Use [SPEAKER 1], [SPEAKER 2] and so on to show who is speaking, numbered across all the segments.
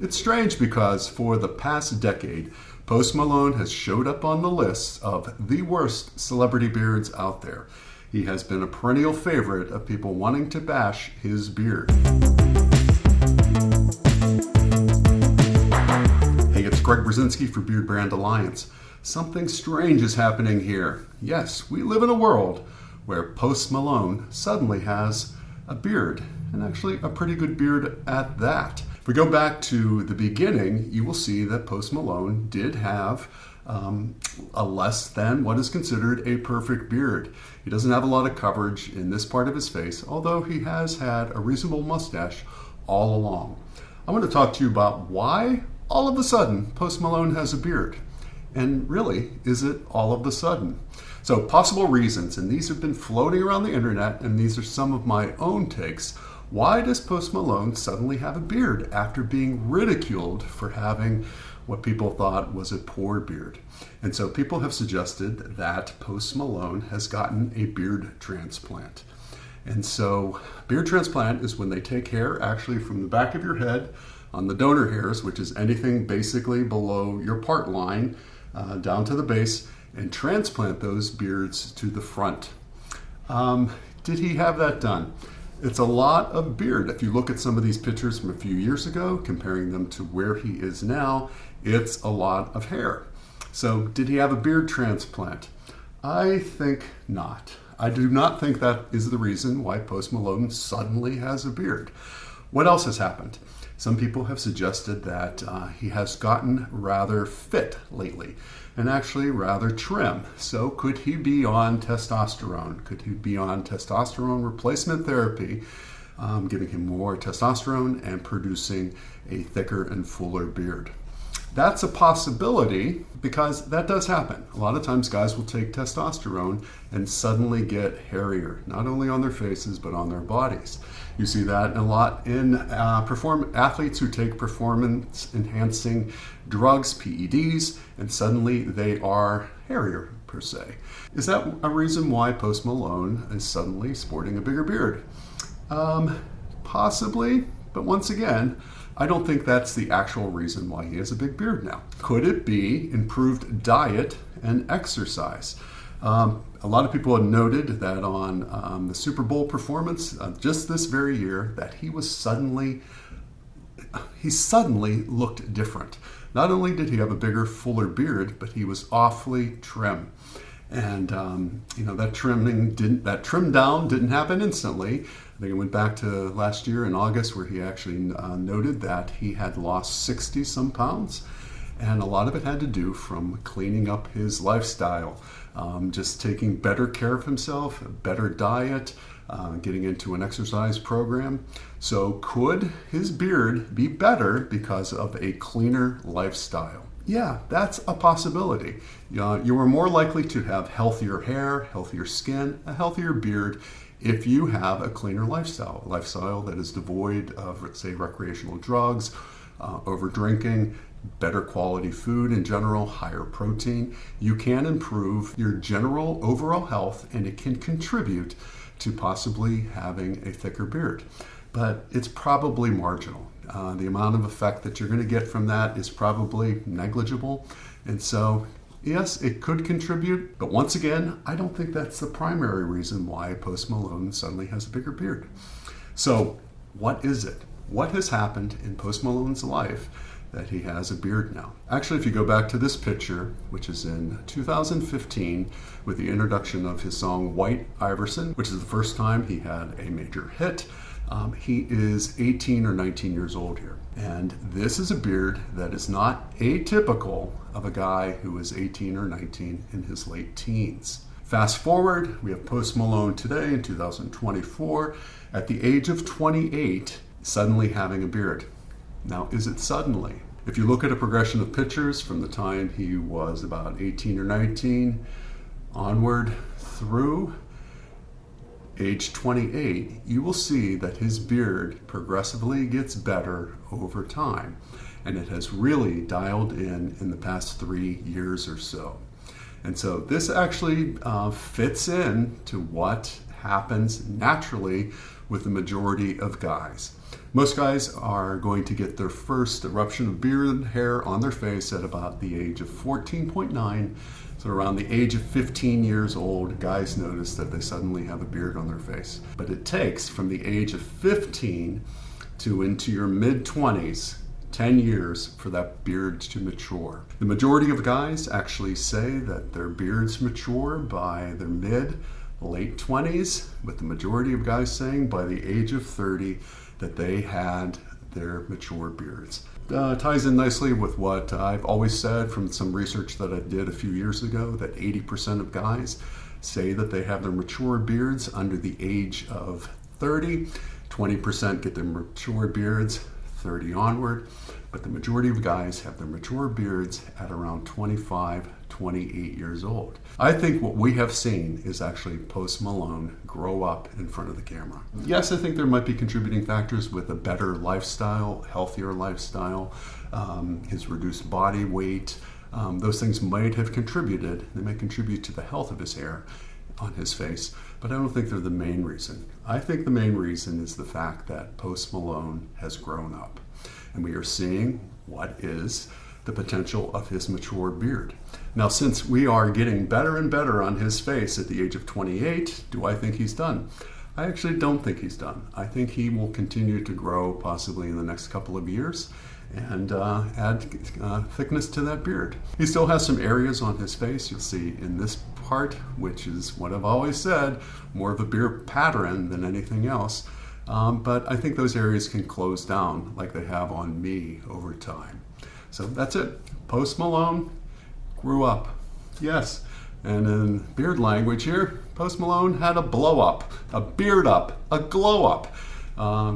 [SPEAKER 1] It's strange because for the past decade, Post Malone has showed up on the list of the worst celebrity beards out there. He has been a perennial favorite of people wanting to bash his beard. Hey, it's Greg Berzinsky for Beardbrand Alliance. Something strange is happening here. Yes, we live in a world where Post Malone suddenly has a beard, and actually a pretty good beard at that. If we go back to the beginning, you will see that Post Malone did have a less than what is considered a perfect beard. He doesn't have a lot of coverage in this part of his face, although he has had a reasonable mustache all along. I want to talk to you about why all of a sudden Post Malone has a beard. And really, is it all of a sudden? So possible reasons, and these have been floating around the internet, and these are some of my own takes. Why does Post Malone suddenly have a beard after being ridiculed for having what people thought was a poor beard? And so people have suggested that Post Malone has gotten a beard transplant. And so beard transplant is when they take hair actually from the back of your head on the donor hairs, which is anything basically below your part line, down to the base, and transplant those beards to the front. Did he have that done? It's a lot of beard. If you look at some of these pictures from a few years ago, comparing them to where he is now, it's a lot of hair. So did he have a beard transplant? I think not. I do not think that is the reason why Post Malone suddenly has a beard. What else has happened? Some people have suggested that he has gotten rather fit lately and actually rather trim. So could he be on testosterone? Could he be on testosterone replacement therapy, giving him more testosterone and producing a thicker and fuller beard? That's a possibility because that does happen. A lot of times guys will take testosterone and suddenly get hairier, not only on their faces, but on their bodies. You see that a lot in athletes who take performance-enhancing drugs, PEDs, and suddenly they are hairier, per se. Is that a reason why Post Malone is suddenly sporting a bigger beard? Possibly, but once again, I don't think that's the actual reason why he has a big beard now. Could it be improved diet and exercise? A lot of people have noted that on the Super Bowl performance just this very year that he suddenly looked different. Not only did he have a bigger, fuller beard, but he was awfully trim. And that trim down didn't happen instantly. I think it went back to last year in August where he actually noted that he had lost 60 some pounds. And a lot of it had to do from cleaning up his lifestyle, just taking better care of himself, a better diet, getting into an exercise program. So could his beard be better because of a cleaner lifestyle? Yeah, that's a possibility. You are more likely to have healthier hair, healthier skin, a healthier beard if you have a cleaner lifestyle, a lifestyle that is devoid of, let's say, recreational drugs, over drinking, better quality food in general, higher protein. You can improve your general overall health, and it can contribute to possibly having a thicker beard. But it's probably marginal. The amount of effect that you're going to get from that is probably negligible. And so, yes, it could contribute, but once again, I don't think that's the primary reason why Post Malone suddenly has a bigger beard. So, what is it? What has happened in Post Malone's life that he has a beard now? Actually, if you go back to this picture, which is in 2015, with the introduction of his song White Iverson, which is the first time he had a major hit, he is 18 or 19 years old here. And this is a beard that is not atypical of a guy who is 18 or 19 in his late teens. Fast forward, we have Post Malone today in 2024, at the age of 28, suddenly having a beard. Now, is it suddenly? If you look at a progression of pictures from the time he was about 18 or 19 onward through age 28, you will see that his beard progressively gets better over time. And it has really dialed in the past 3 years or so. And so this actually fits in to what happens naturally with the majority of guys. Most guys are going to get their first eruption of beard hair on their face at about the age of 14.9. So around the age of 15 years old, guys notice that they suddenly have a beard on their face. But it takes from the age of 15 to into your mid-20s, 10 years for that beard to mature. The majority of guys actually say that their beards mature by their late 20s, with the majority of guys saying by the age of 30 that they had their mature beards. Ties in nicely with what I've always said from some research that I did a few years ago, that 80% of guys say that they have their mature beards under the age of 30. 20% get their mature beards 30 onward, but the majority of guys have their mature beards at around 25, 28 years old. I think what we have seen is actually Post Malone grow up in front of the camera. Yes, I think there might be contributing factors with a better lifestyle, healthier lifestyle, his reduced body weight. Those things might have contributed. They may contribute to the health of his hair on his face, but I don't think they're the main reason. I think the main reason is the fact that Post Malone has grown up, and we are seeing what is the potential of his mature beard. Now, since we are getting better and better on his face at the age of 28, do I think he's done? I actually don't think he's done. I think he will continue to grow possibly in the next couple of years and add thickness to that beard. He still has some areas on his face. You'll see in this part, which is what I've always said, more of a beard pattern than anything else. But I think those areas can close down like they have on me over time. So that's it. Post Malone grew up. Yes. And in beard language here, Post Malone had a blow up, a beard up, a glow up,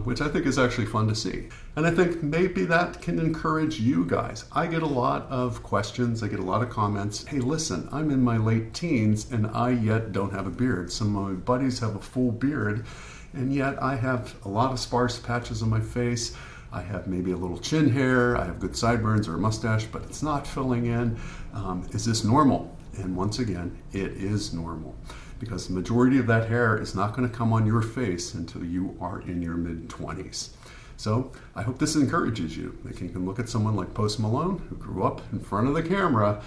[SPEAKER 1] which I think is actually fun to see. And I think maybe that can encourage you guys. I get a lot of questions, I get a lot of comments. Hey, listen, I'm in my late teens and I yet don't have a beard. Some of my buddies have a full beard, and yet I have a lot of sparse patches on my face. I have maybe a little chin hair, I have good sideburns or a mustache, but it's not filling in. Is this normal? And once again, it is normal, because the majority of that hair is not going to come on your face until you are in your mid-20s. So I hope this encourages you. That you can look at someone like Post Malone, who grew up in front of the camera,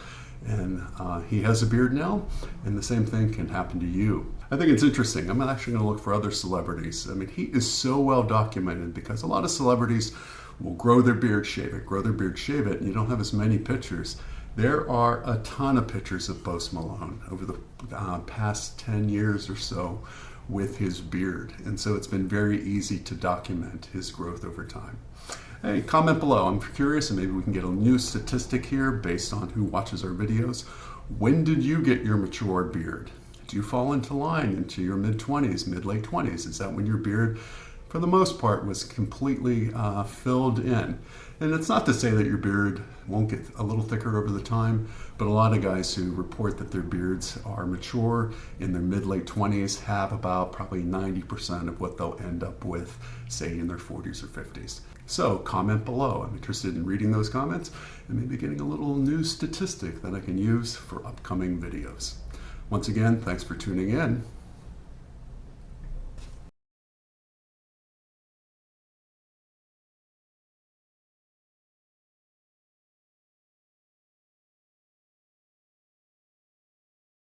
[SPEAKER 1] and he has a beard now, and the same thing can happen to you. I think it's interesting. I'm actually going to look for other celebrities. I mean, he is so well documented, because a lot of celebrities will grow their beard, shave it, grow their beard, shave it, and you don't have as many pictures. There are a ton of pictures of Post Malone over the past 10 years or so with his beard, and so it's been very easy to document his growth over time. Hey, comment below. I'm curious, and maybe we can get a new statistic here based on who watches our videos. When did you get your mature beard? Do you fall into line into your mid-20s, mid-late 20s? Is that when your beard, for the most part, was completely filled in? And it's not to say that your beard won't get a little thicker over the time, but a lot of guys who report that their beards are mature in their mid-late 20s have about probably 90% of what they'll end up with, say, in their 40s or 50s. So comment below. I'm interested in reading those comments and maybe getting a little new statistic that I can use for upcoming videos. Once again, thanks for tuning in.